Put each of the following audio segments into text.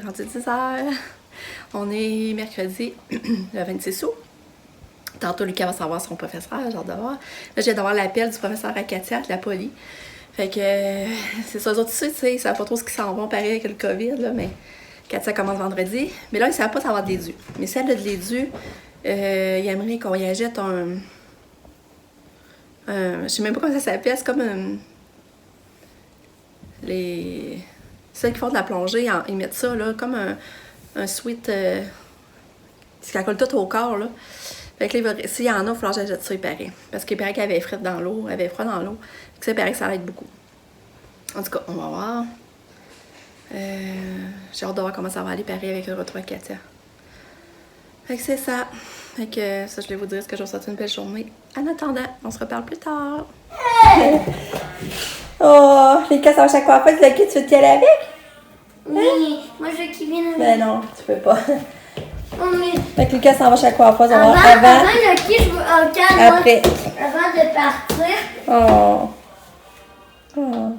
rendu 10h. On est mercredi, le 26 août. Tantôt, Lucas va savoir son professeur, j'ai hâte de voir. Là, je viens d'avoir l'appel du professeur Akatia, de la poly. Fait que, c'est ça, eux autres, tu sais, ils savent pas trop ce qu'ils s'en vont, pareil avec le COVID, là, mais Katia commence vendredi. Mais là, ils savent pas savoir de l'édu. Mais si elle a de l'édu, il aimerait qu'on y achète je sais même pas comment ça s'appelle, c'est comme ceux qui font de la plongée, ils mettent ça, là, comme un sweat qui colle tout au corps, là. Fait que là, s'il y en a, il va falloir que j'achète ça, il paraît. Parce qu'il paraît qu'elle avait froid dans l'eau. Fait que ça, il paraît que ça aide beaucoup. En tout cas, on va voir. J'ai hâte de voir comment ça va aller, pareil, avec le retour à Katia. Fait que c'est ça. Fait que ça, je voulais vous dire ce que je vous souhaite une belle journée. En attendant, on se reparle plus tard. Oh, les cas, ça va chaque fois. Tu veux t'y aller avec? Oui, moi je veux qu'il vienne avec. Ben non, tu peux pas. Mais... Fait que Lucas s'en va chaque fois, ça va avant, Lucky, je veux un câlin. Après. Avant de partir. Oh. Oh.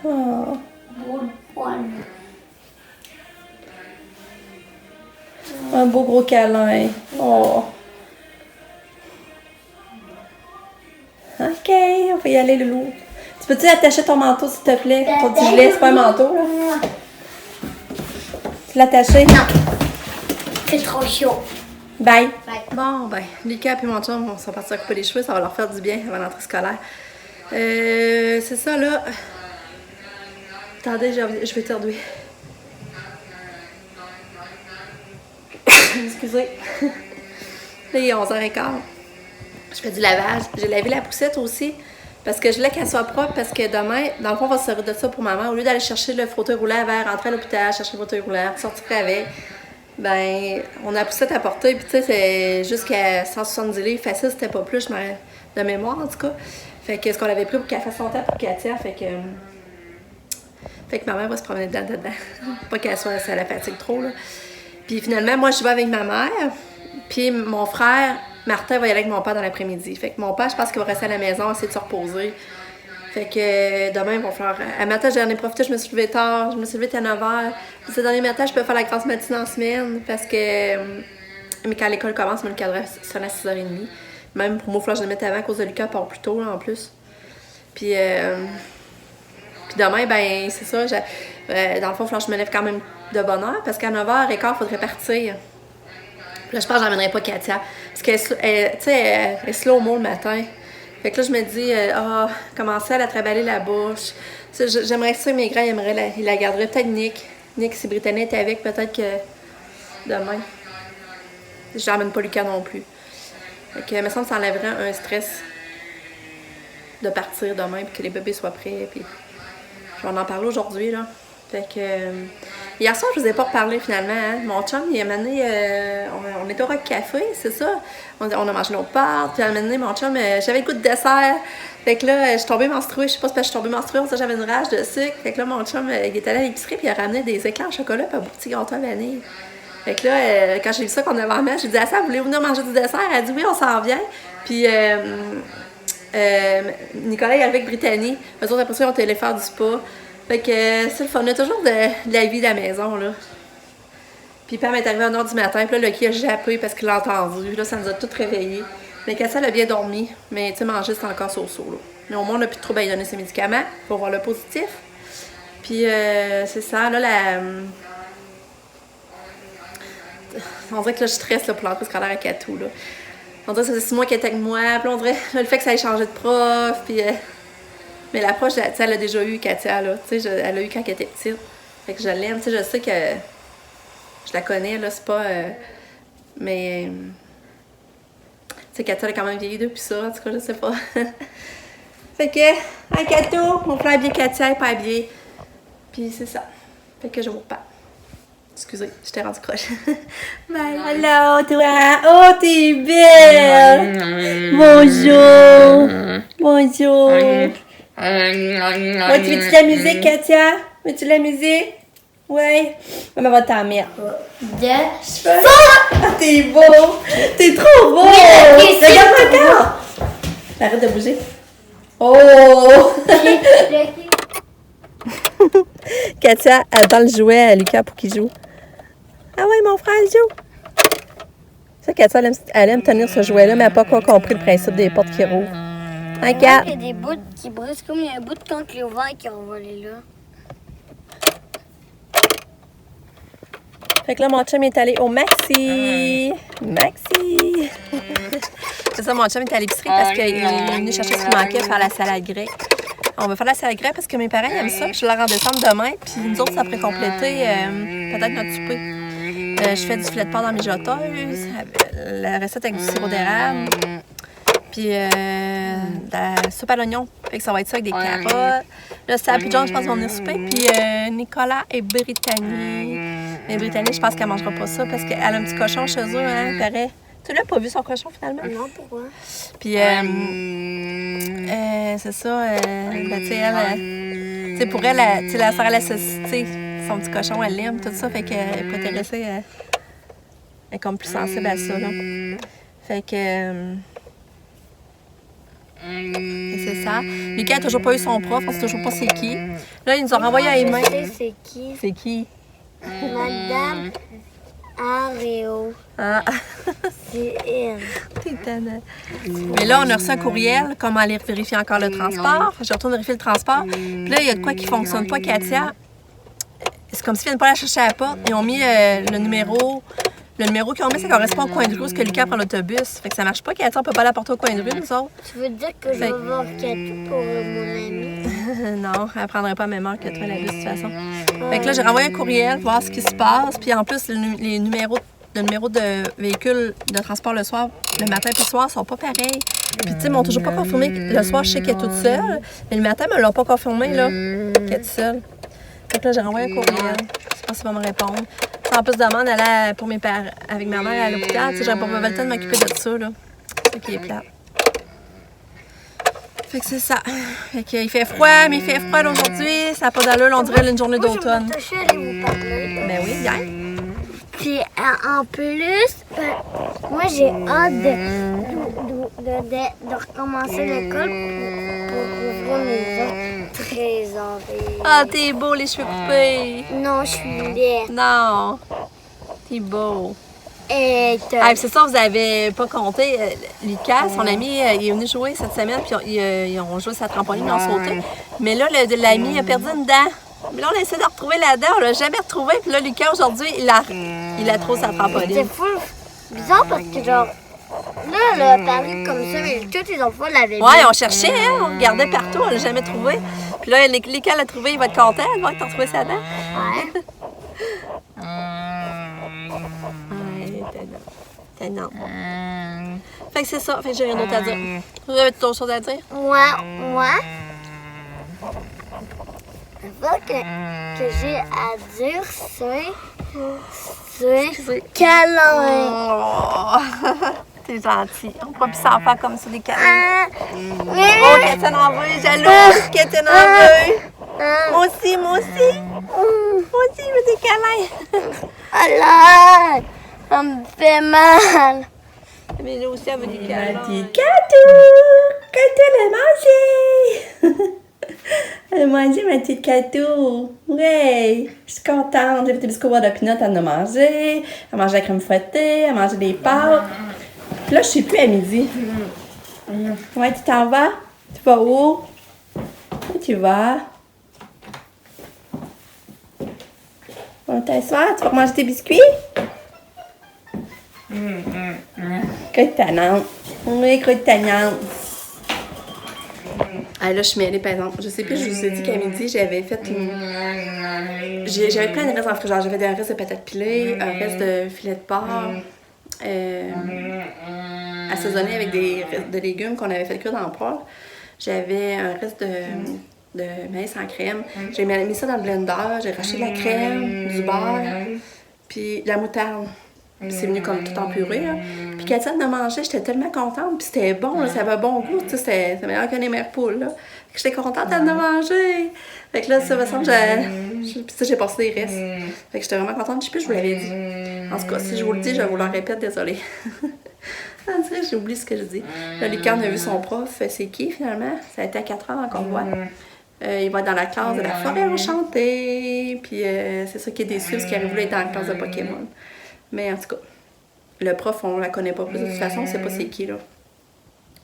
Oh. Beau poil. Un beau gros câlin. Oh. Ok, on va y aller, Loulou. Tu peux-tu attacher ton manteau, s'il te plaît? Ton petit gilet, c'est pas un manteau, là? Tu l'as attaché? Non. C'est trop chaud. Bye. Bye. Bon, ben, Lucas et mon chum, on sont partis à couper les cheveux. Ça va leur faire du bien avant l'entrée scolaire. C'est ça, là. Attendez, je vais éternuer. Excusez. Là, il est 11h15. Je fais du lavage. J'ai lavé la poussette aussi. Parce que je voulais qu'elle soit propre. Parce que demain, dans le fond, on va se servir de ça pour maman. Au lieu d'aller chercher le fauteuil roulant à verre, rentrer à l'hôpital, chercher le fauteuil roulant, sortir avec, ben, on a la poussette à porter. Puis, tu sais, c'est jusqu'à 170 livres. Facile, c'était pas plus, de mémoire, en tout cas. Fait que ce qu'on avait pris pour qu'elle fasse son temps pour Katia. Fait que ma mère va se promener dedans. Pas qu'elle soit, ça la fatigue trop, là. Puis finalement, moi, je vais avec ma mère. Puis mon frère, Martin, va y aller avec mon père dans l'après-midi. Fait que mon père, je pense qu'il va rester à la maison, essayer de se reposer. Fait que demain, il va falloir... À matin, j'en ai profité, je me suis levée tard. Je me suis levée à 9h. Puis ce dernier matin, je peux faire la grasse matinée en semaine. Parce que... Mais quand l'école commence, le cadre sonne à 6h30. Même pour moi, il faut que je le mette avant à cause de Lucas, part plus tôt, là, en plus. Puis demain, ben c'est ça. Dans le fond, il faut que je me lève quand même de bonne heure. Parce qu'à 9h15, il faudrait partir. Puis là, je pense que j'emmènerai pas Katia. Parce qu'elle elle est slow-mo le matin. Fait que là, je me dis, commencer à la travailler la bouche. J'aimerais ça, mes grands, il la garderait. Peut-être Nick. Nick, si Brittany était avec, peut-être que demain. Je n'emmène pas Lucas non plus. Fait que, il me semble que ça enlèverait un stress de partir demain, puis que les bébés soient prêts. Puis je vais en parler aujourd'hui, là. Fait que... hier soir, je vous ai pas reparlé finalement. Hein. Mon chum, il a mené... on était au Rock Café, c'est ça. On a mangé nos pâtes, puis il a mené mon chum... j'avais le goût de dessert. Fait que là, je suis tombée menstruée. Je sais pas si je suis tombée menstruée, ça j'avais une rage de sucre. Fait que là, mon chum, il est allé à l'épicerie, puis il a ramené des éclairs au chocolat, puis un beau petit gâteau à vanille. Fait que là, quand j'ai vu ça qu'on avait en match, j'ai dit à ça, voulez-vous venir manger du dessert? Elle a dit oui, on s'en vient. Puis Nicolas est avec Brittany. Eux autres, après ça, ils ont allé faire du spa. Fait que c'est le fun. On a toujours de la vie de la maison, là. Puis Pam est arrivée à 1h du matin, puis là, Lucky a jappé parce qu'il l'a entendu. Là, ça nous a toutes réveillés. Mais Cassia, elle a bien dormi. Mais, tu sais, manger, c'est encore so-so, là. Mais au moins, on n'a plus trop à lui donner ses médicaments pour voir le positif. Puis, c'est ça. Là, on dirait que là, je stresse là, pour l'entrée scolaire à Katou, là. On dirait que ça faisait 6 mois qu'elle était avec moi. Puis là, on dirait là, le fait que ça ait changé de prof. Puis, mais l'approche, tu sais, elle a déjà eu Katia, là. Tu sais, elle a eu quand elle était petite. Fait que je l'aime. Tu sais, je sais que je la connais, là. C'est pas... mais... tu sais, Katia, elle a quand même vieilli depuis ça. En tout cas, je sais pas. Fait que... Hi, Kato! Mon frère est bien Katia, elle est pas habillée. Puis c'est ça. Fait que je vous reparle. Excusez, je t'ai rendu croche. Bye. Hello, toi. Oh, t'es belle. Bonjour. Bonjour. Ouais, tu veux-tu de la musique, Katia? Veux-tu de la musique? Ouais. Maman va ta mère. Ah, t'es beau. T'es trop beau. Regarde encore. Arrête de bouger. Oh. Katia attend le jouet à Lucas pour qu'il joue. Ah ouais, mon frère joue. Ça, Katia, elle aime tenir ce jouet-là, mais elle n'a pas encore compris le principe des portes qui rouvrent. Hein, Kat? Il y a des bouts qui brisent, comme il y a un bout de quand il est ouvert qui a volé là. Fait que là, mon chum est allé au Maxi. Maxi! C'est ça, mon chum est allé à l'épicerie parce qu'il est venu chercher ce qui manquait pour faire la salade grecque. On va faire la salade grecque parce que mes parents aiment ça. Je leur en décembre demain. Puis nous autres, ça pourrait compléter peut-être notre souper. Je fais du filet de porc dans mes joteuses. La recette avec du sirop d'érable. Puis de la soupe à l'oignon. Fait que ça va être ça avec des carottes. Là, Sab et John, je pense qu'on va venir souper. Puis Nicolas et Brittany. Mais Brittany, je pense qu'elle mangera pas ça parce qu'elle a un petit cochon chez eux, hein, paraît. Tu l'as pas vu son cochon finalement? Non, pourquoi? Puis c'est ça, ben, tu sais, elle, tu sais, pour elle, tu sais, la sœur, elle a tu sais, son petit cochon, elle l'aime, tout ça, fait qu'elle est pas intéressée, elle est comme plus sensible à ça, là. Fait que... et c'est ça. Lucas a toujours pas eu son prof, on sait toujours pas c'est qui. Là, ils nous ont renvoyé à email. Je sais c'est qui. C'est qui? Madame Aréo. Ah, C'est elle. t'es tannant. Mais là, on a reçu un courriel, comment aller vérifier encore le transport. Je retourne vérifier le transport. Puis là, il y a de quoi qui fonctionne pas, Katia. C'est comme s'ils viennent pas la chercher à la porte. Ils ont mis le numéro. Le numéro qu'ils ont mis, ça correspond au coin de rue, parce que Lucas prend l'autobus. Fait que ça marche pas, Katia, on peut pas l'apporter au coin de rue, nous autres. Tu veux dire que je vais voir Katou pour mon ami? Non, elle prendrait pas la même heure que toi, la bus, de toute façon. Fait que là, j'ai renvoyé un courriel, voir ce qui se passe. Puis en plus, le numéro de véhicule de transport le soir, le matin et le soir, sont pas pareils. Puis tu sais, ils m'ont toujours pas confirmé. Le soir, je sais qu'elle est toute seule. Mais le matin, ils me l'ont pas confirmé, là, qu'elle est toute seule. Fait que là, j'ai renvoyé un courriel. Je sais pas s'il va me répondre. En plus, demande d'aller pour mes parents, avec ma mère à l'hôpital. Tu sais, j'aurais pas le temps de m'occuper de ça, là. C'est ça qui est plate. Fait que c'est ça. Fait qu'il fait froid, mais il fait froid aujourd'hui. Ça n'a pas d'allure, on dirait une journée d'automne. Je suis allée vous parler. Ben oui, hier. Puis en plus, moi j'ai hâte de recommencer l'école pour ouvrir mes autres trésoreries. Ah, t'es beau, les cheveux coupés. Non, je suis laide. Non. T'es beau. Et Ah, c'est ça, vous avez pas compté. Lucas, son ami, il est venu jouer cette semaine, puis ils ont joué sa trampoline, ils ont sauté. Mais là, l'ami a perdu une dent. Mais là, on a essayé de retrouver la dent, on l'a jamais retrouvée. Puis là, Lucas, aujourd'hui, il a trop sa trampoline. c'est fou bizarre parce que genre, là, elle a apparu comme ça, mais tous les enfants l'avaient vu. Ouais, on cherchait, hein, on regardait partout, on l'a jamais trouvé. Puis là, Lucas l'a trouvé, il va être content de voir que t'as retrouvé sa dent. Ouais. Ouais, non. Fait que c'est ça, fait que j'ai rien d'autre à dire. Vous avez d'autres choses à dire? Moi, ce que j'ai à dire, c'est câlin. Oh, t'es gentil. On peut plus s'en faire comme ça, des câlins. Oh, Katia en veut, jalouse. Katia en veut. Moi aussi, moi aussi. Moi aussi, je veux des câlins. Alors, ça me fait mal. Mais nous aussi, elle veut des câlins. Katou! Katou, elle a mangé! Elle a mangé, ma petite Katou! Ouais! Je suis contente. J'ai fait des biscuits au beurre de pinot, elle en a mangé. Elle a mangé la crème fouettée, elle a mangé des pâtes. Puis là, je sais plus à midi. Ouais, tu t'en vas? Tu vas où? Où tu vas? On va t'asseoir? Tu vas manger tes biscuits? Crotte tannante. Oui, crotte tannante. Ah, là, je suis mêlée, par exemple. Je sais plus, je vous ai dit qu'à midi, j'avais fait une... J'avais plein de restes en frigidaire. J'avais des restes de patates pilées, un reste de filet de porc, assaisonné avec de légumes qu'on avait fait cuire dans le poêle. J'avais un reste de maïs en crème. J'ai mis ça dans le blender, j'ai racheté de la crème, du beurre, puis de la moutarde. Puis c'est venu comme tout en purée, là. Puis Katia en a mangé, j'étais tellement contente. Puis c'était bon, là, ça avait bon goût, tu sais, c'était meilleur que les mères poules, là. Fait que j'étais contente d'en manger. Fait que là, ça me semble, puis ça, j'ai passé des restes. Fait que j'étais vraiment contente, je sais plus, je vous l'avais dit. En tout cas, si je vous le dis, je vous le répète, désolée. On dirait que j'ai oublié ce que je dis. Là, Lucas a vu son prof, c'est qui finalement? Ça a été à 4 heures en convoi. il va être dans la classe de la forêt enchantée. Puis c'est ça qui est déçu, parce qu'il aurait voulu être dans la classe de Pokémon. Mais en tout cas, le prof, on la connaît pas plus. De toute façon, on sait pas c'est qui, là.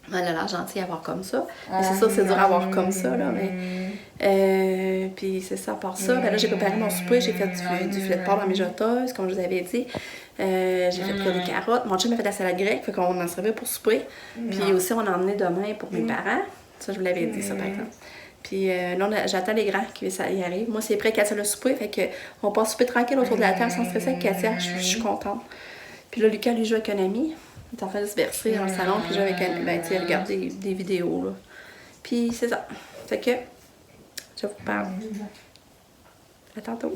Elle a l'air gentille à avoir comme ça. Mais c'est sûr, c'est dur à avoir comme ça, là. Mais, puis c'est ça, à part ça. Ben là, j'ai préparé mon souper. J'ai fait du filet de porc dans mes joteuses, comme je vous avais dit. J'ai fait cuire des carottes. Mon chum m'a fait de la salade grecque, fait qu'on en servait pour souper. Puis aussi, on en emmenait demain pour mes parents. Ça, je vous l'avais dit, ça, par exemple. Puis là, j'attends les grands qui y arrivent. Moi, c'est prêt, Katia le souper. Fait qu'on passe souper tranquille autour de la table sans stresser avec Katia. Je suis contente. Puis là, Lucas, lui, joue avec un ami. Il est en train de se verser dans le salon, puis joue avec un... Ben, tu sais, regarde des vidéos, là. Puis c'est ça. Fait que, je vous parle. À tantôt.